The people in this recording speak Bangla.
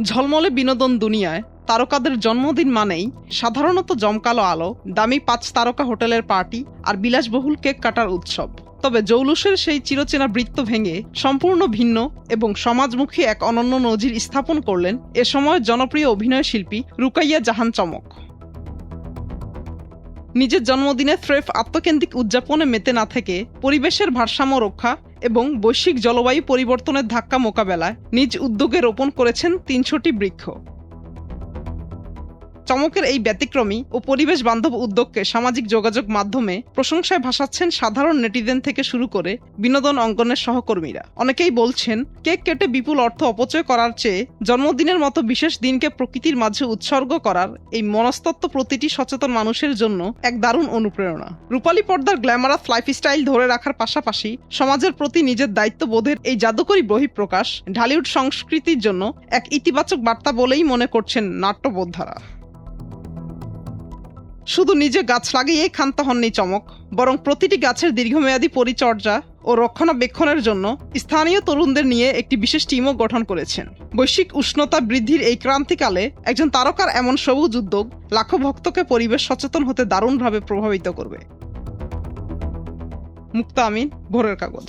ঝলমলে বিনোদন দুনিয়ায় তারকাদের জন্মদিন মানেই সাধারণত জমকালো আলো, দামি 5 তারকা হোটেলের পার্টি আর বিলাসবহুল কেক কাটার উৎসব। তবে জৌলুসের সেই চিরচেনা বৃত্ত ভেঙে সম্পূর্ণ ভিন্ন এবং সমাজমুখী এক অনন্য নজির স্থাপন করলেন এ সময়ের জনপ্রিয় অভিনয় শিল্পী রুকাইয়া জাহান চমক। নিজের জন্মদিনে স্রেফ আত্মকেন্দ্রিক উদযাপনে মেতে না থেকে পরিবেশের ভারসাম্য রক্ষা এবং বৈশ্বিক জলবায়ু পরিবর্তনের ধাক্কা মোকাবেলায় নিজ উদ্যোগে রোপণ করেছেন 300টি বৃক্ষ। চমকের এই ব্যতিক্রমী ও পরিবেশ বান্ধব উদ্যোগকে সামাজিক যোগাযোগ মাধ্যমে প্রশংসায় ভাসাচ্ছেন সাধারণ নেটিজেন থেকে শুরু করে বিনোদন অঙ্গনের সহকর্মীরা। অনেকেই বলছেন, কেক কেটে বিপুল অর্থ অপচয় করার চেয়ে জন্মদিনের মতো বিশেষ দিনকে প্রকৃতির মাঝে উৎসর্গ করার এই মনস্তত্ত্ব প্রতিটি সচেতন মানুষের জন্য এক দারুণ অনুপ্রেরণা। রূপালী পর্দার গ্ল্যামারাস লাইফস্টাইল ধরে রাখার পাশাপাশি সমাজের প্রতি নিজের দায়িত্ববোধের এই জাদুকরী বহিঃপ্রকাশ ঢালিউড সংস্কৃতির জন্য এক ইতিবাচক বার্তা বলেই মনে করছেন নাট্যবোদ্ধারা। শুধু নিজে গাছ লাগিয়েই ক্ষান্ত হননি চমক, বরং প্রতিটি গাছের দীর্ঘমেয়াদী পরিচর্যা ও রক্ষণাবেক্ষণের জন্য স্থানীয় তরুণদের নিয়ে একটি বিশেষ টিমও গঠন করেছেন। বৈশ্বিক উষ্ণতা বৃদ্ধির এই ক্রান্তিকালে একজন তারকার এমন সবুজ উদ্যোগ লাখো ভক্তকে পরিবেশ সচেতন হতে দারুণভাবে প্রভাবিত করবে। মুক্তা আমিন, ভোরের কাগজ।